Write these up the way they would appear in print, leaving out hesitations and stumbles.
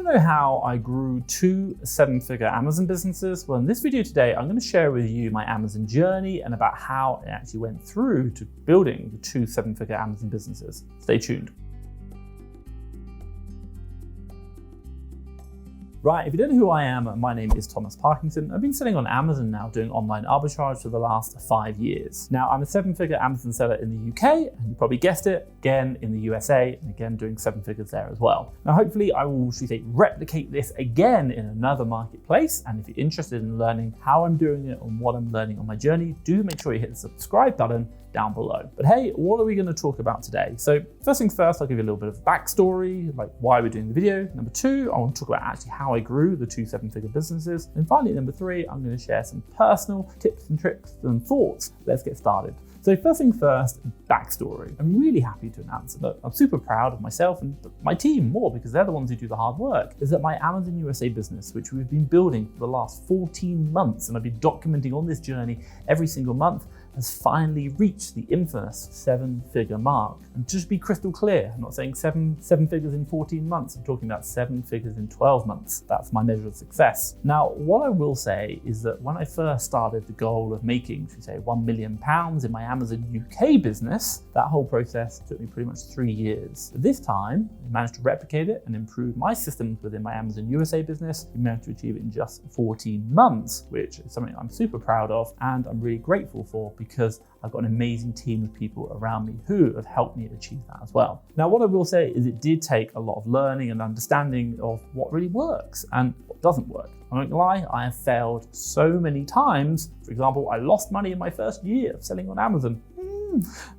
want to know how I grew 2 7-figure Amazon businesses? Well, in this video today, I'm going to share with you my Amazon journey and about how I actually went through to building the 2 7-figure Amazon businesses. Stay tuned. Right, if you don't know who I am, my name is Thomas Parkinson. I've been selling on Amazon now, doing online arbitrage for the last 5 years. Now, I'm a 7-figure Amazon seller in the UK, and you probably guessed it, again in the USA, and again doing 7 figures there as well. Now, hopefully I will, replicate this again in another marketplace. And if you're interested in learning how I'm doing it and what I'm learning on my journey, do make sure you hit the subscribe button down below. But hey, what are we going to talk about today? So first things first, I'll give you a little bit of backstory, like why we're doing the video. Number 2, I want to talk about actually how I grew the 2 7-figure businesses. And finally, number 3, I'm going to share some personal tips and tricks and thoughts. Let's get started. So first thing first, backstory. I'm really happy to announce that I'm super proud of myself and my team more because they're the ones who do the hard work, is that my Amazon USA business, which we've been building for the last 14 months, and I've been documenting on this journey every single month, has finally reached the infamous 7-figure mark. And just to be crystal clear, I'm not saying seven figures in 14 months, I'm talking about 7 figures in 12 months. That's my measure of success. Now, what I will say is that when I first started the goal of making, £1 million in my Amazon UK business, that whole process took me pretty much 3 years. But this time, I managed to replicate it and improve my systems within my Amazon USA business. We managed to achieve it in just 14 months, which is something I'm super proud of and I'm really grateful for, because I've got an amazing team of people around me who have helped me achieve that as well. Now, what I will say is it did take a lot of learning and understanding of what really works and what doesn't work. I won't lie, I have failed so many times. For example, I lost money in my first year of selling on Amazon.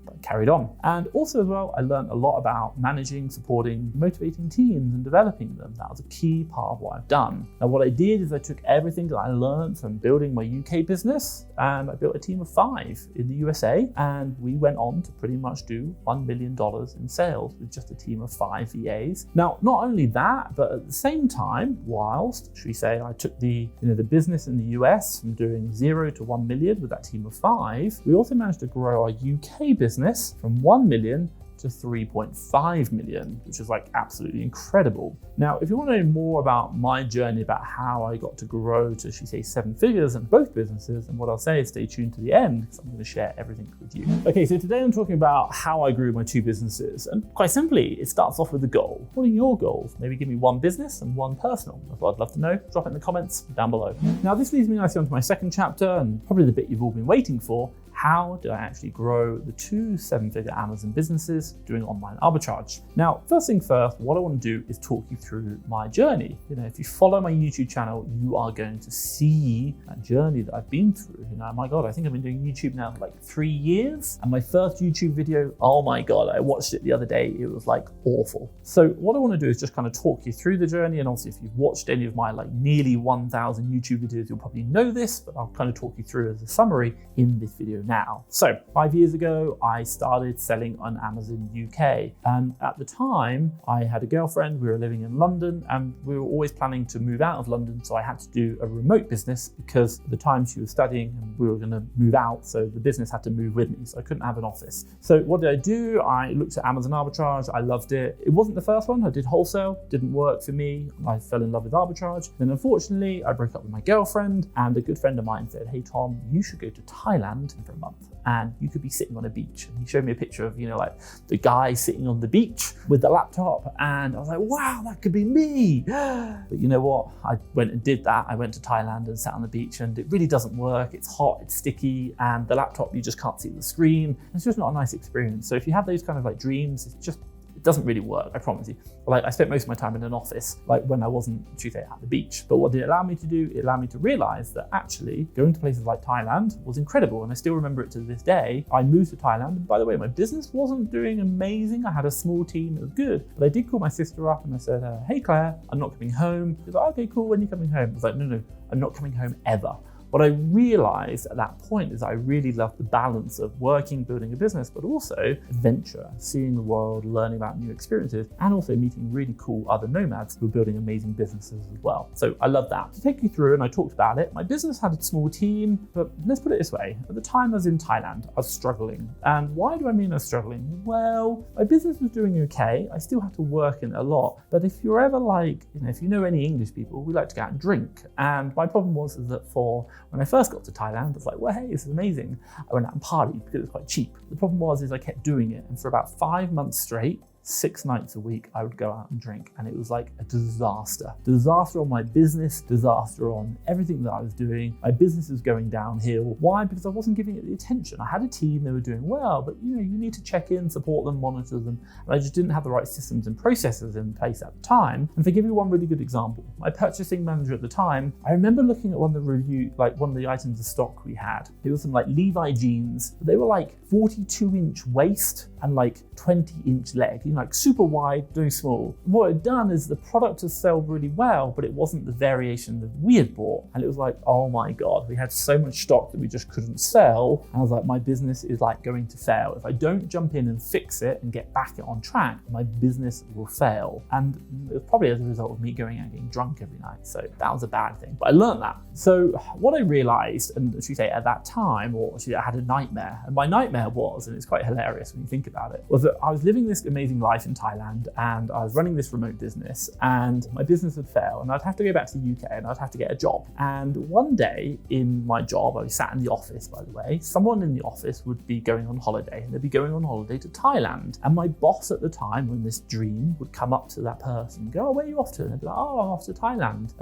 But I carried on. And also as well, I learned a lot about managing, supporting, motivating teams and developing them. That was a key part of what I've done. Now, what I did is I took everything that I learned from building my UK business and I built a team of 5 in the USA, and we went on to pretty much do $1 million in sales with just a team of 5 VAs. Now, not only that, but at the same time, whilst, I took the business in the US from doing 0 to 1 million with that team of 5, we also managed to grow our UK business from 1 million to 3.5 million, which is absolutely incredible. Now, if you want to know more about my journey, about how I got to grow to, 7 figures in both businesses, and what I'll say is stay tuned to the end because I'm going to share everything with you. Okay, so today I'm talking about how I grew my 2 businesses, and quite simply, it starts off with a goal. What are your goals? Maybe give me 1 business and 1 personal. That's what I'd love to know. Drop it in the comments down below. Now, this leads me nicely onto my second chapter, and probably the bit you've all been waiting for. How did I actually grow the 2 7-figure Amazon businesses doing online arbitrage? Now, first thing first, what I want to do is talk you through my journey. If you follow my YouTube channel, you are going to see that journey that I've been through. My God, I think I've been doing YouTube now for 3 years. And my first YouTube video, oh my God, I watched it the other day. It was awful. So what I want to do is just kind of talk you through the journey. And also if you've watched any of my nearly 1,000 YouTube videos, you'll probably know this, but I'll kind of talk you through as a summary in this video now. So 5 years ago, I started selling on Amazon UK. And at the time, I had a girlfriend, we were living in London, and we were always planning to move out of London. So I had to do a remote business because at the time she was studying and we were going to move out. So the business had to move with me. So I couldn't have an office. So what did I do? I looked at Amazon arbitrage. I loved it. It wasn't the first one. I did wholesale, didn't work for me. I fell in love with arbitrage. Then unfortunately, I broke up with my girlfriend, and a good friend of mine said, "Hey Tom, you should go to Thailand for a month and you could be sitting on a beach." And he showed me a picture of, the guy sitting on the beach with the laptop. And I was like, wow, that could be me. But you know what? I went and did that. I went to Thailand and sat on the beach, and it really doesn't work. It's hot, it's sticky, and the laptop, you just can't see the screen. It's just not a nice experience. So if you have those kind of dreams, it doesn't really work, I promise you. I spent most of my time in an office, when I wasn't, at the beach. But what did it allow me to do? It allowed me to realize that actually going to places like Thailand was incredible. And I still remember it to this day. I moved to Thailand. And by the way, my business wasn't doing amazing. I had a small team, it was good. But I did call my sister up and I said, "Hey Claire, I'm not coming home." She was like, "Okay, cool, when are you coming home?" I was like, no, I'm not coming home ever. what I realized at that point is I really loved the balance of working, building a business, but also adventure, seeing the world, learning about new experiences, and also meeting really cool other nomads who are building amazing businesses as well. So I love that. To take you through, and I talked about it, my business had a small team, but let's put it this way. At the time I was in Thailand, I was struggling. And why do I mean I was struggling? Well, my business was doing okay. I still had to work in it a lot. But if you're ever like, if you know any English people, we like to go out and drink. And my problem was that when I first got to Thailand, I was like, well, hey, this is amazing. I went out and partied because it was quite cheap. The problem was I kept doing it. And for about 5 months straight, 6 nights a week, I would go out and drink, and it was like a disaster. Disaster on my business, disaster on everything that I was doing. My business was going downhill. Why? Because I wasn't giving it the attention. I had a team, they were doing well, but you need to check in, support them, monitor them, and I just didn't have the right systems and processes in place at the time. And to give you one really good example, my purchasing manager at the time, I remember looking at one of the items of stock we had. It was some Levi jeans. They were 42-inch waist and 20-inch leg, super wide, doing small. What I'd done is the product had sold really well, but it wasn't the variation that we had bought. And it was oh my God, we had so much stock that we just couldn't sell. And I was like, my business is going to fail. If I don't jump in and fix it and get back on track, my business will fail. And it was probably as a result of me going out and getting drunk every night. So that was a bad thing, but I learned that. So what I realized, and should we say at that time, or I had a nightmare. And my nightmare was, and it's quite hilarious when you think about it, was that I was living this amazing life in Thailand and I was running this remote business and my business would fail and I'd have to go back to the UK and I'd have to get a job. And one day in my job, I was sat in the office, by the way, someone in the office would be going on holiday and they'd be going on holiday to Thailand. And my boss at the time, when this dream would come up to that person and go, oh, where are you off to? And they'd be like, oh, I'm off to Thailand.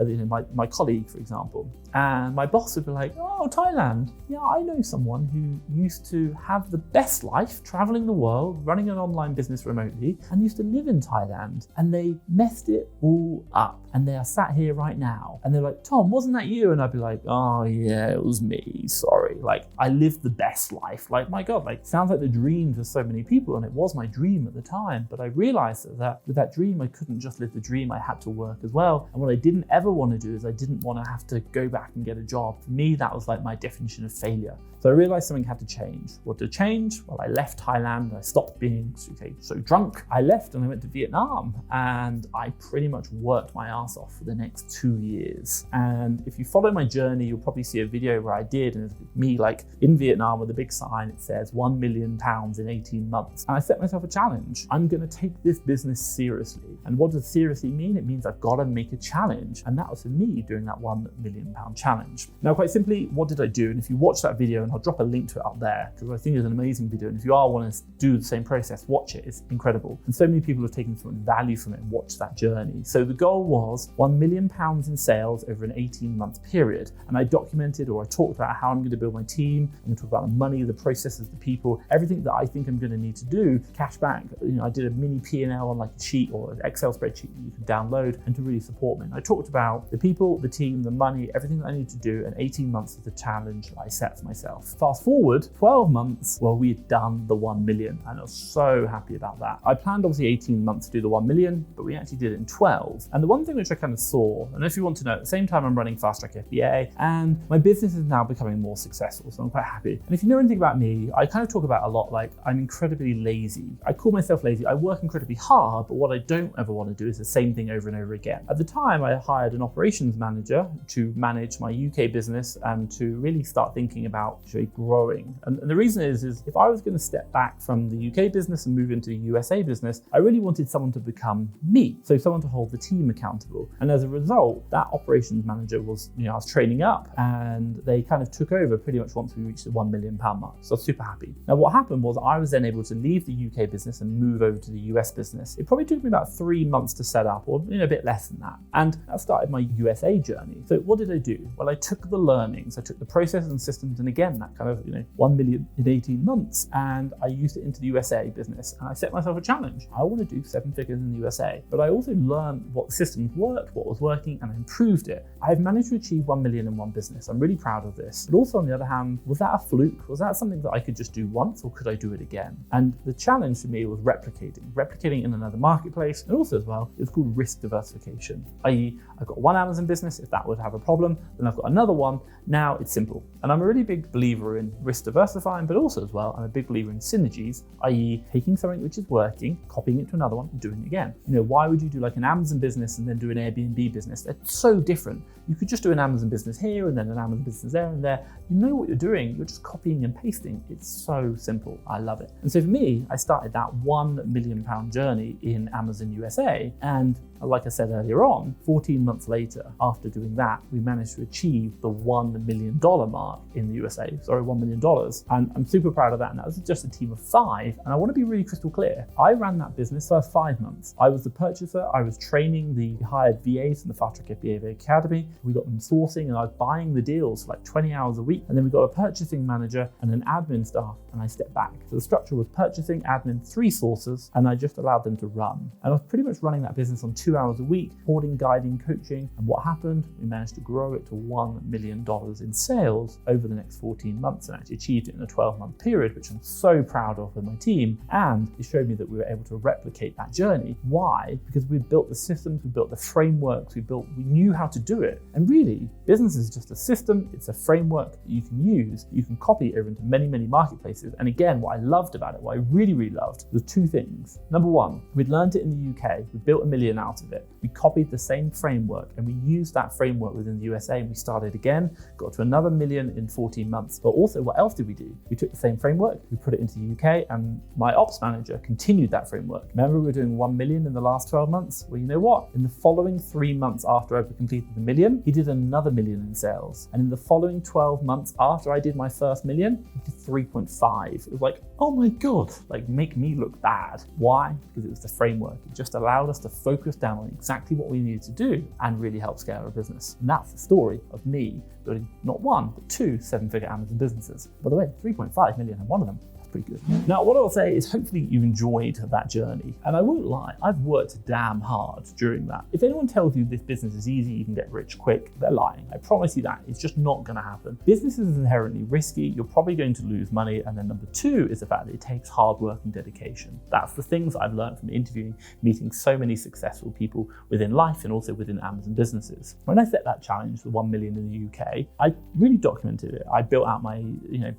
My colleague, for example. And my boss would be like, oh, Thailand. Yeah, I know someone who used to have the best life, traveling the world, running an online business remotely, and used to live in Thailand. And they messed it all up. And they are sat here right now. And they're like, Tom, wasn't that you? And I'd be like, oh yeah, it was me. Sorry. I lived the best life. My God, sounds like the dream for so many people. And it was my dream at the time. But I realized that with that dream, I couldn't just live the dream. I had to work as well. And what I didn't ever want to do is I didn't want to have to go back and get a job. For me, that was my definition of failure. So I realized something had to change. What to change? Well, I left Thailand. I stopped being so drunk. I left and I went to Vietnam and I pretty much worked my ass off for the next 2 years. And if you follow my journey, you'll probably see a video where I did, and it's me in Vietnam with a big sign. It says £1 million in 18 months. And I set myself a challenge. I'm going to take this business seriously. And what does seriously mean? It means I've got to make a challenge. And that was for me doing that £1 million challenge. Now, quite simply, what did I do? And if you watch that video, and I'll drop a link to it up there because I think it's an amazing video. And if you want to do the same process, watch it. It's incredible. And so many people have taken some value from it and watched that journey. So the goal was £1 million in sales over an 18-month period. And I documented, or I talked about how I'm going to build my team. I'm going to talk about the money, the processes, the people, everything that I think I'm going to need to do, cash back. I did a mini P&L on a sheet or an Excel spreadsheet that you can download and to really support me. And I talked about the people, the team, the money, everything that I need to do, and 18 months of the challenge that I set for myself. Fast forward 12 months, well, we had done the 1 million and I was so happy about that. I planned obviously 18 months to do the 1 million, but we actually did it in 12. And the one thing which I kind of saw, and if you want to know, at the same time I'm running Fast Track FBA and my business is now becoming more successful, so I'm quite happy. And if you know anything about me, I kind of talk about a lot I'm incredibly lazy. I call myself lazy. I work incredibly hard, but what I don't ever want to do is the same thing over and over again. At the time, I hired an operations manager to manage my UK business and to really start thinking about growing. And the reason is if I was going to step back from the UK business and move into the USA business, I really wanted someone to become me. So someone to hold the team accountable. And as a result, that operations manager was, I was training up and they kind of took over pretty much once we reached the £1 million mark. So I was super happy. Now what happened was I was then able to leave the UK business and move over to the US business. It probably took me about 3 months to set up, or a bit less than that. And that started my USA journey. So what did I do? Well, I took the learnings, I took the processes and systems, and again, that kind of, 1 million in 18 months, and I used it into the USA business. And I set myself a challenge. challenge. I want to do 7 figures in the USA, but I also learned what systems worked, what was working, and I improved it. I've managed to achieve 1 million in one business. I'm really proud of this. But also on the other hand, was that a fluke? Was that something that I could just do once, or could I do it again? And the challenge for me was replicating in another marketplace, and also as well, it's called risk diversification, i.e. I've got one Amazon business. If that would have a problem, then I've got another one. Now it's simple. And I'm a really big believer in risk diversifying, but also as well, I'm a big believer in synergies, i.e. taking something which is working, copying it to another one, and doing it again. Why would you do like an Amazon business and then do an Airbnb business? They're so different. You could just do an Amazon business here and then an Amazon business there and there. You know what you're doing. You're just copying and pasting. It's so simple. I love it. And so for me, I started that £1 million journey in Amazon USA. And like I said earlier on, 14 months later, after doing that, we managed to achieve the $1 million mark in the USA. $1 million. And I'm super proud of that. And that was just a team of 5. And I want to be really crystal clear. I ran that business for 5 months. I was the purchaser. I was training the hired VAs from the Fast Track FBA Academy. We got them sourcing and I was buying the deals for like 20 hours a week. And then we got a purchasing manager and an admin staff, and I stepped back. So the structure was purchasing, admin, 3 sources, and I just allowed them to run. And I was pretty much running that business on 2 hours a week, hoarding, guiding, coaching. And what happened? We managed to grow it to $1 million in sales over the next 14 months and actually achieved it in a 12-month period, which I'm so proud of with my team. And it showed me that we were able to replicate that journey. Why? Because we built the systems, we built the frameworks, we knew how to do it. And really, business is just a system, it's a framework that you can use, you can copy over into many, many marketplaces. And again, what I loved about it, what I really, really loved, was 2 things. Number 1, we'd learned it in the UK, we built $1 million out of it. We copied the same framework and we used that framework within the USA, and we started again, got to another $1 million in 14 months. But also, what else did we do? We took the same framework, we put it into the UK, and my ops manager continued that framework. Remember, we were doing 1 million in the last 12 months? Well, you know what? In the following 3 months after I completed the $1 million, he did another $1 million in sales. And in the following 12 months after I did my first $1 million, he did 3.5. It was like, oh my God, like make me look bad. Why? Because it was the framework. It just allowed us to focus down on exactly what we needed to do and really help scale our business. And that's the story of me building not 1, but 2 7-figure Amazon businesses. By the way, 3.5 million in one of them. Pretty good. Now, what I'll say is hopefully you've enjoyed that journey. And I won't lie, I've worked damn hard during that. If anyone tells you this business is easy, you can get rich quick, they're lying. I promise you that. It's just not going to happen. Business is inherently risky. You're probably going to lose money. And then number 2 is the fact that it takes hard work and dedication. That's the things I've learned from interviewing, meeting so many successful people within life and also within Amazon businesses. When I set that challenge, the 1 million in the UK, I really documented it. I built out my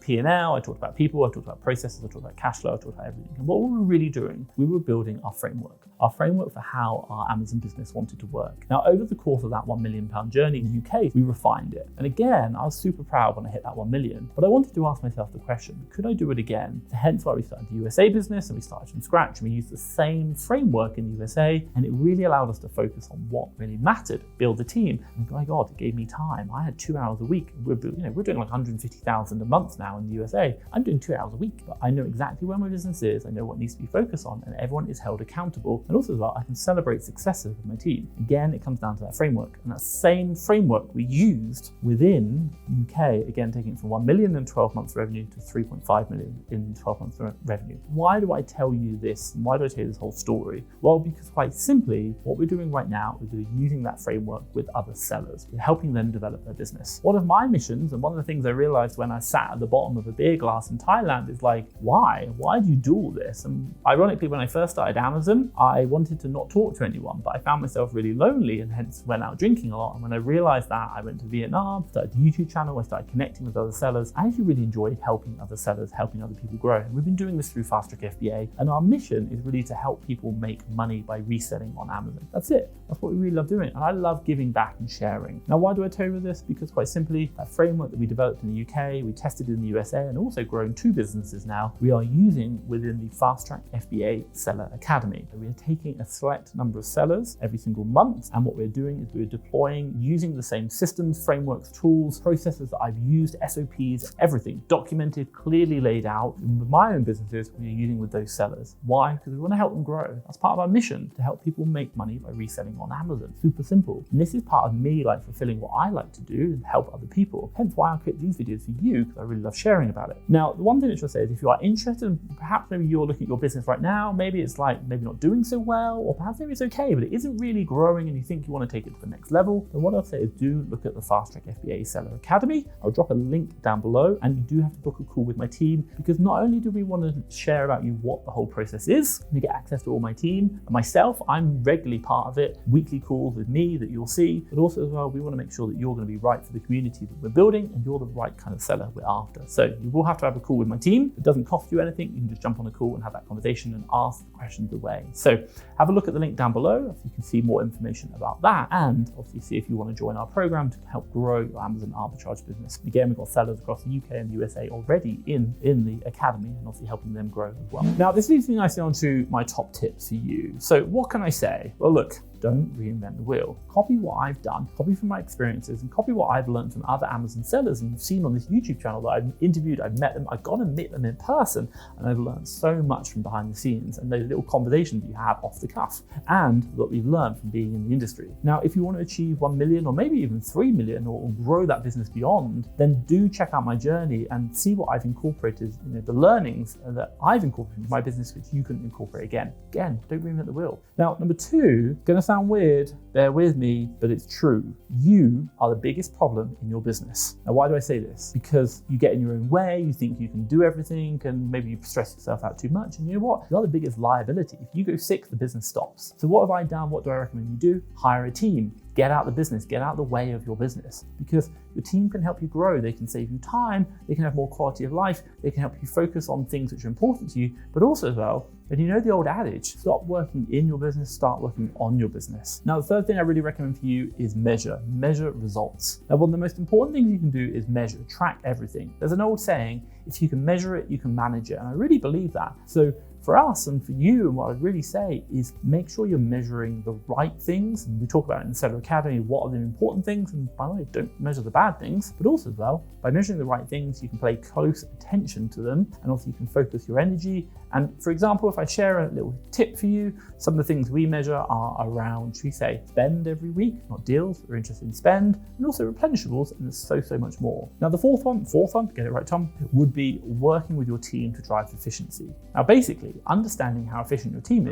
P&L. I talked about people. I talked about processes. I talked about cash flow. I talked about everything. And what were we really doing? We were building our framework for how our Amazon business wanted to work. Now, over the course of that £1 million journey in the UK, we refined it. And again, I was super proud when I hit that 1 million, but I wanted to ask myself the question, could I do it again? So hence why we started the USA business, and we started from scratch, and we used the same framework in the USA, and it really allowed us to focus on what really mattered, build the team. And my God, it gave me time. I had 2 hours a week. We're doing like 150,000 a month now in the USA. I'm doing 2 hours a week, but I know exactly where my business is. I know what needs to be focused on, and everyone is held accountable. And also as well, I can celebrate successes with my team. Again, it comes down to that framework, and that same framework we used within UK, again, taking it from 1 million in 12 months revenue to 3.5 million in 12 months revenue. Why do I tell you this? And why do I tell you this whole story? Well, because quite simply, what we're doing right now is we're using that framework with other sellers. We're helping them develop their business. One of my missions, and one of the things I realized when I sat at the bottom of a beer glass in Thailand, is like, why? Why do you do all this? And ironically, when I first started Amazon, I wanted to not talk to anyone, but I found myself really lonely and hence went out drinking a lot. And when I realized that, I went to Vietnam, started a YouTube channel, I started connecting with other sellers. I actually really enjoyed helping other sellers, helping other people grow. And we've been doing this through Fast Track FBA. And our mission is really to help people make money by reselling on Amazon. That's it. That's what we really love doing. And I love giving back and sharing. Now, why do I tell you this? Because quite simply, that framework that we developed in the UK, we tested in the USA, and also grown 2 businesses now, we are using within the Fast Track FBA Seller Academy. So we are taking a select number of sellers every single month, and what we're doing is we're deploying using the same systems, frameworks, tools, processes that I've used, SOPs, everything documented, clearly laid out. And with my own businesses, we're using with those sellers. Why? Because we want to help them grow. That's part of our mission, to help people make money by reselling on Amazon. Super simple. And this is part of me fulfilling what I like to do and help other people. Hence why I create these videos for you, because I really love sharing about it. Now, the one thing that I'll say is if you are interested, and perhaps maybe you're looking at your business right now, maybe it's maybe not doing so well, or perhaps maybe it's okay, but it isn't really growing and you think you want to take it to the next level, then what I'll say is do look at the Fast Track FBA Seller Academy. I'll drop a link down below, and you do have to book a call with my team, because not only do we want to share about you what the whole process is, you get access to all my team and myself, I'm regularly part of it, weekly calls with me that you'll see, but also as well, we want to make sure that you're going to be right for the community that we're building and you're the right kind of seller we're after. So you will have to have a call with my team. It doesn't cost you anything. You can just jump on a call and have that conversation and ask the questions away. So have a look at the link down below so you can see more information about that, and obviously see if you want to join our program to help grow your Amazon arbitrage business. Again, we've got sellers across the UK and the USA already in the academy, and obviously helping them grow as well. Now, this leads me nicely on to my top tips for you. So what can I say? Well, look, don't reinvent the wheel. Copy what I've done, copy from my experiences, and copy what I've learned from other Amazon sellers. And you've seen on this YouTube channel that I've interviewed, I've met them, I've got to meet them in person, and I've learned so much from behind the scenes and those little conversations you have off the cuff, and what we've learned from being in the industry. Now, if you want to achieve 1 million or maybe even 3 million or grow that business beyond, then do check out my journey and see what I've incorporated, the learnings that I've incorporated into my business, which you can incorporate again. Again, don't reinvent the wheel. Now, number two, gonna sound weird, bear with me, but it's true. You are the biggest problem in your business. Now, why do I say this? Because you get in your own way, you think you can do everything, and maybe you stress yourself out too much. And you know what? You're the biggest liability. If you go sick, the business stops. So what have I done? What do I recommend you do? Hire a team. Get out the business, get out the way of your business, because your team can help you grow. They can save you time, they can have more quality of life, they can help you focus on things which are important to you, but also as well, and you know the old adage, stop working in your business, start working on your business. Now, the third thing I really recommend for you is measure results. Now, one of the most important things you can do is measure, track everything. There's an old saying, if you can measure it, you can manage it. And I really believe that. So for us and for you, and what I'd really say is make sure you're measuring the right things. And we talk about it in the Seller Academy, what are the important things? And by the way, don't measure the bad things, but also as well, by measuring the right things, you can pay close attention to them, and also you can focus your energy. And for example, if I share a little tip for you, some of the things we measure are around, should we say, spend every week, not deals, we're interested in spend, and also replenishables, and there's so much more. Now the fourth one, get it right, Tom, would be working with your team to drive efficiency. Now basically, understanding how efficient your team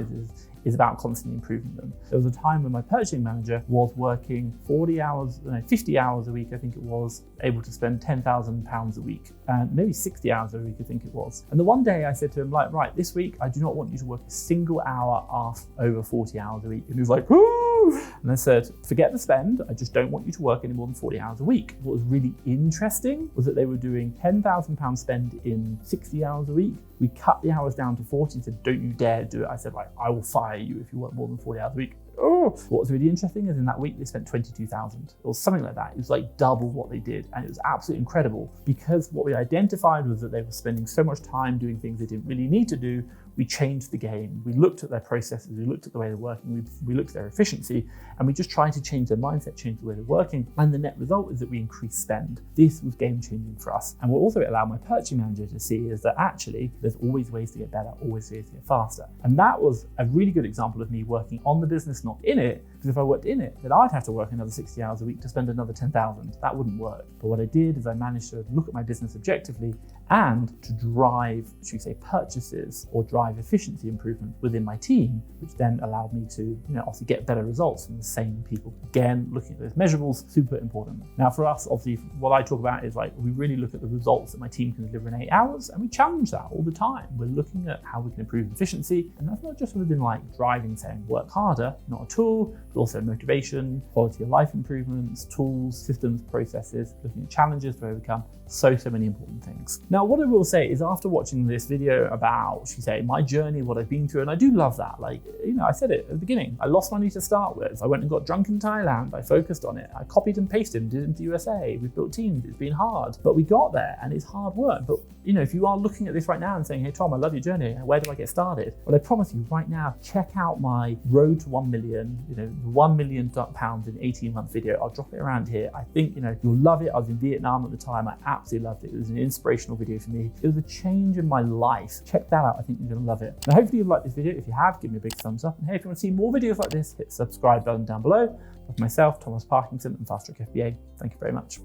is about constantly improving them. There was a time when my purchasing manager was working 50 hours a week, I think it was, able to spend £10,000 a week, and maybe 60 hours a week, I think it was. And the one day I said to him, right, this week, I do not want you to work a single hour over 40 hours a week. And he was like, woo! And I said, forget the spend, I just don't want you to work any more than 40 hours a week. What was really interesting was that they were doing £10,000 spend in 60 hours a week. We cut the hours down to 40 and said, don't you dare do it. I said, I will fire you if you work more than 40 hours a week. Oh, what was really interesting is in that week they spent 22,000 or something like that. It was like double what they did, and it was absolutely incredible, because what we identified was that they were spending so much time doing things they didn't really need to do. We changed the game. We looked at their processes, we looked at the way they're working, we looked at their efficiency, and we just tried to change their mindset, change the way they're working. And the net result is that we increased spend. This was game changing for us. And what also it allowed my purchasing manager to see is that actually there's always ways to get better, always ways to get faster. And that was a really good example of me working on the business, not in it, because if I worked in it, then I'd have to work another 60 hours a week to spend another 10,000. That wouldn't work. But what I did is I managed to look at my business objectively and to drive, should we say, purchases or drive efficiency improvement within my team, which then allowed me to, obviously get better results from the same people. Again, looking at those measurables, super important. Now for us, obviously, what I talk about is we really look at the results that my team can deliver in 8 hours, and we challenge that all the time. We're looking at how we can improve efficiency, and that's not just within driving, saying work harder, not a tool, but also motivation, quality of life improvements, tools, systems, processes, looking at challenges to overcome. So many important things. Now, what I will say is after watching this video about, should we say, my journey, what I've been through, and I do love that. I said it at the beginning, I lost money to start with. I went and got drunk in Thailand. I focused on it. I copied and pasted and did it into the USA. We've built teams. It's been hard, but we got there, and it's hard work. But if you are looking at this right now and saying, hey Tom, I love your journey, where do I get started? Well, I promise you right now, check out my road to 1 million, £1 million in 18-month video. I'll drop it around here. I think, you'll love it. I was in Vietnam at the time. I absolutely loved it. It was an inspirational video for me. It was a change in my life. Check that out. I think you're gonna love it. Now, hopefully you liked this video. If you have, give me a big thumbs up. And hey, if you want to see more videos like this, hit the subscribe button down below. With myself, Thomas Parkinson, and Fast Track FBA. Thank you very much.